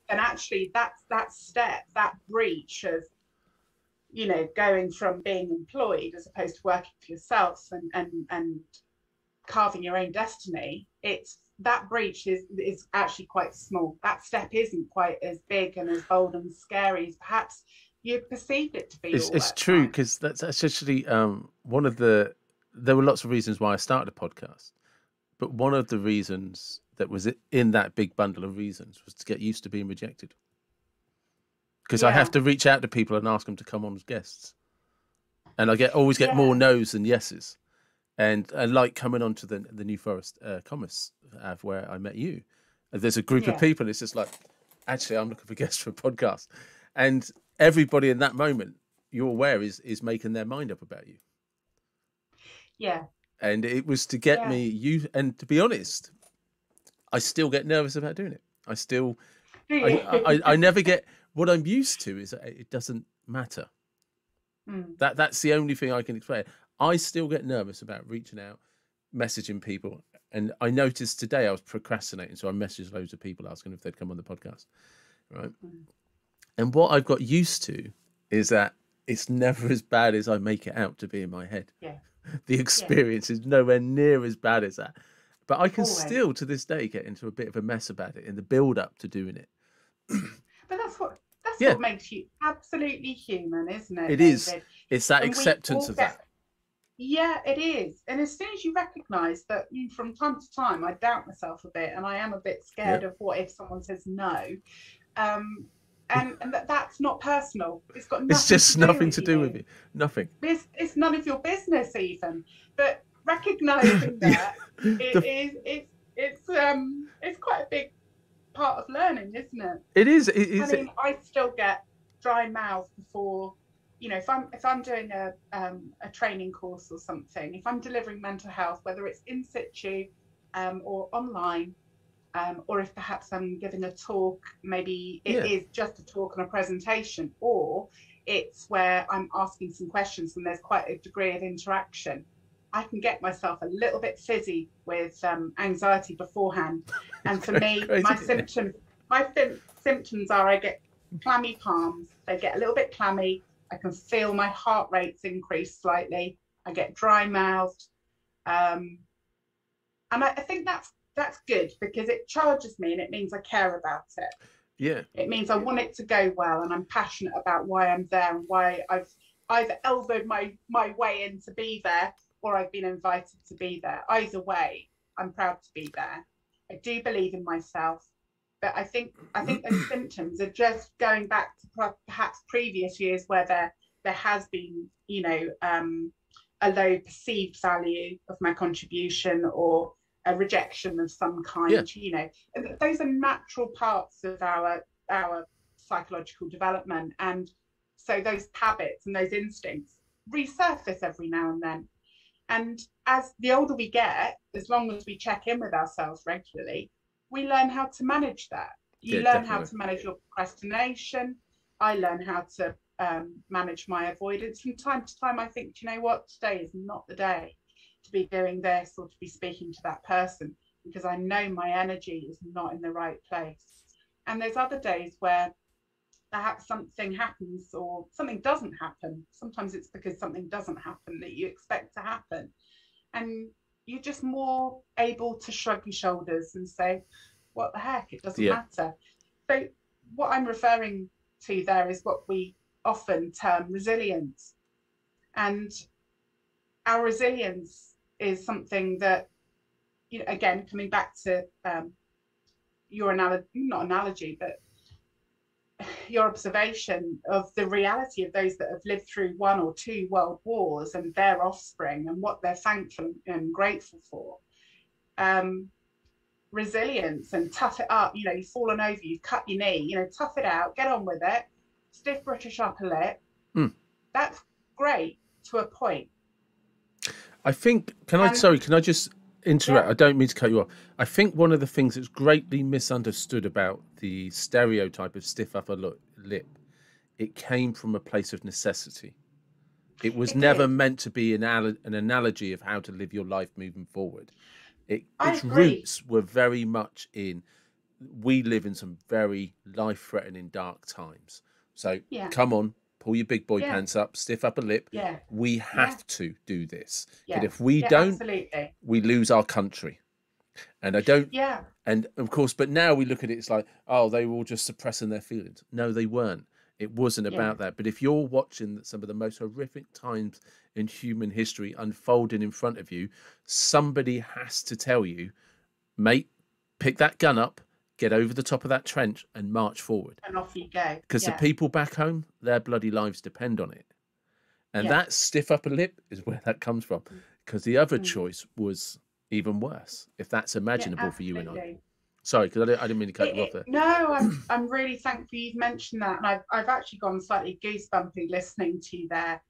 then actually that step, that breach of, you know, going from being employed as opposed to working for yourself and carving your own destiny, it's that breach is actually quite small. That step isn't quite as big and as bold and scary as perhaps you perceived it to be. It's true, because that's actually one of the. There were lots of reasons why I started a podcast, but one of the reasons that was in that big bundle of reasons was to get used to being rejected. Because I have to reach out to people and ask them to come on as guests, and I always get more no's than yeses. And I like coming on to the New Forest Commerce where I met you. There's a group of people. It's just like, actually, I'm looking for guests for a podcast, and everybody in that moment, you're aware, is making their mind up about you. Yeah. And it was to get me you. And to be honest, I still get nervous about doing it. I still, I never get. What I'm used to is it doesn't matter. That's the only thing I can explain. I still get nervous about reaching out, messaging people. And I noticed today I was procrastinating. So I messaged loads of people asking if they'd come on the podcast. Right. And what I've got used to is that it's never as bad as I make it out to be in my head. Yeah. The experience is nowhere near as bad as that. But I can still, to this day, get into a bit of a mess about it in the build-up to doing it. But that's what makes you absolutely human, isn't it? It David? Is. It's that acceptance of that. Yeah, it is. And as soon as you recognise that, from time to time, I doubt myself a bit, and I am a bit scared of what if someone says no. And that's not personal. It's got nothing. It's just nothing to do with you. Nothing. It's none of your business even. But recognising that it's quite a big part of learning, isn't it? It is. I mean, I still get dry mouth before, if I'm doing a training course or something, if I'm delivering mental health, whether it's in situ or online, or if perhaps I'm giving a talk, maybe it is just a talk and a presentation, or it's where I'm asking some questions and there's quite a degree of interaction, I can get myself a little bit fizzy with anxiety beforehand. And for me, my symptoms are I get clammy palms. They get a little bit clammy. I can feel my heart rates increase slightly. I get dry mouthed. And I think that's good, because it charges me and it means I care about it. Yeah. It means I want it to go well, and I'm passionate about why I'm there and why I've either elbowed my way in to be there, or I've been invited to be there. Either way, I'm proud to be there. I do believe in myself, but I think those symptoms are just going back to perhaps previous years where there has been, a low perceived value of my contribution, or a rejection of some kind. Those are natural parts of our psychological development, and so those habits and those instincts resurface every now and then. And as the older we get, as long as we check in with ourselves regularly, we learn how to manage that. You learn how to manage your procrastination. I learn how to manage my avoidance. From time to time, I think, today is not the day to be doing this or to be speaking to that person, because I know my energy is not in the right place. And there's other days where perhaps something happens or something doesn't happen. Sometimes it's because something doesn't happen that you expect to happen. And you're just more able to shrug your shoulders and say, what the heck, it doesn't matter. So what I'm referring to there is what we often term resilience. And our resilience is something that, again, coming back to your your observation of the reality of those that have lived through 1 or 2 world wars and their offspring and what they're thankful and grateful for. Resilience and tough it up, you've fallen over, you've cut your knee, tough it out, get on with it, stiff British upper lip. That's great to a point. I think, can I just interrupt? I don't mean to cut you off. I think one of the things that's greatly misunderstood about the stereotype of stiff upper lip, it came from a place of necessity. It was never meant to be an analogy of how to live your life moving forward. Its roots were very much in we live in some very life-threatening, dark times. So Yeah. come on, pull your big boy Yeah. pants up, stiff upper lip. Yeah. We Yeah. have to do this. Yeah. But if we Yeah, don't, absolutely. we lose our country. And I don't. Yeah. And of course, but now we look at it, it's like, oh, they were all just suppressing their feelings. No, they weren't. It wasn't about that. But if you're watching some of the most horrific times in human history unfolding in front of you, somebody has to tell you, mate, pick that gun up, get over the top of that trench and march forward. And off you go. Because the people back home, their bloody lives depend on it. And that stiff upper lip is where that comes from. Because the other choice was even worse, if that's imaginable for you and I. Sorry, because I didn't mean to cut you off there. No, I'm really thankful you've mentioned that. And I've actually gone slightly goosebumpy listening to you there.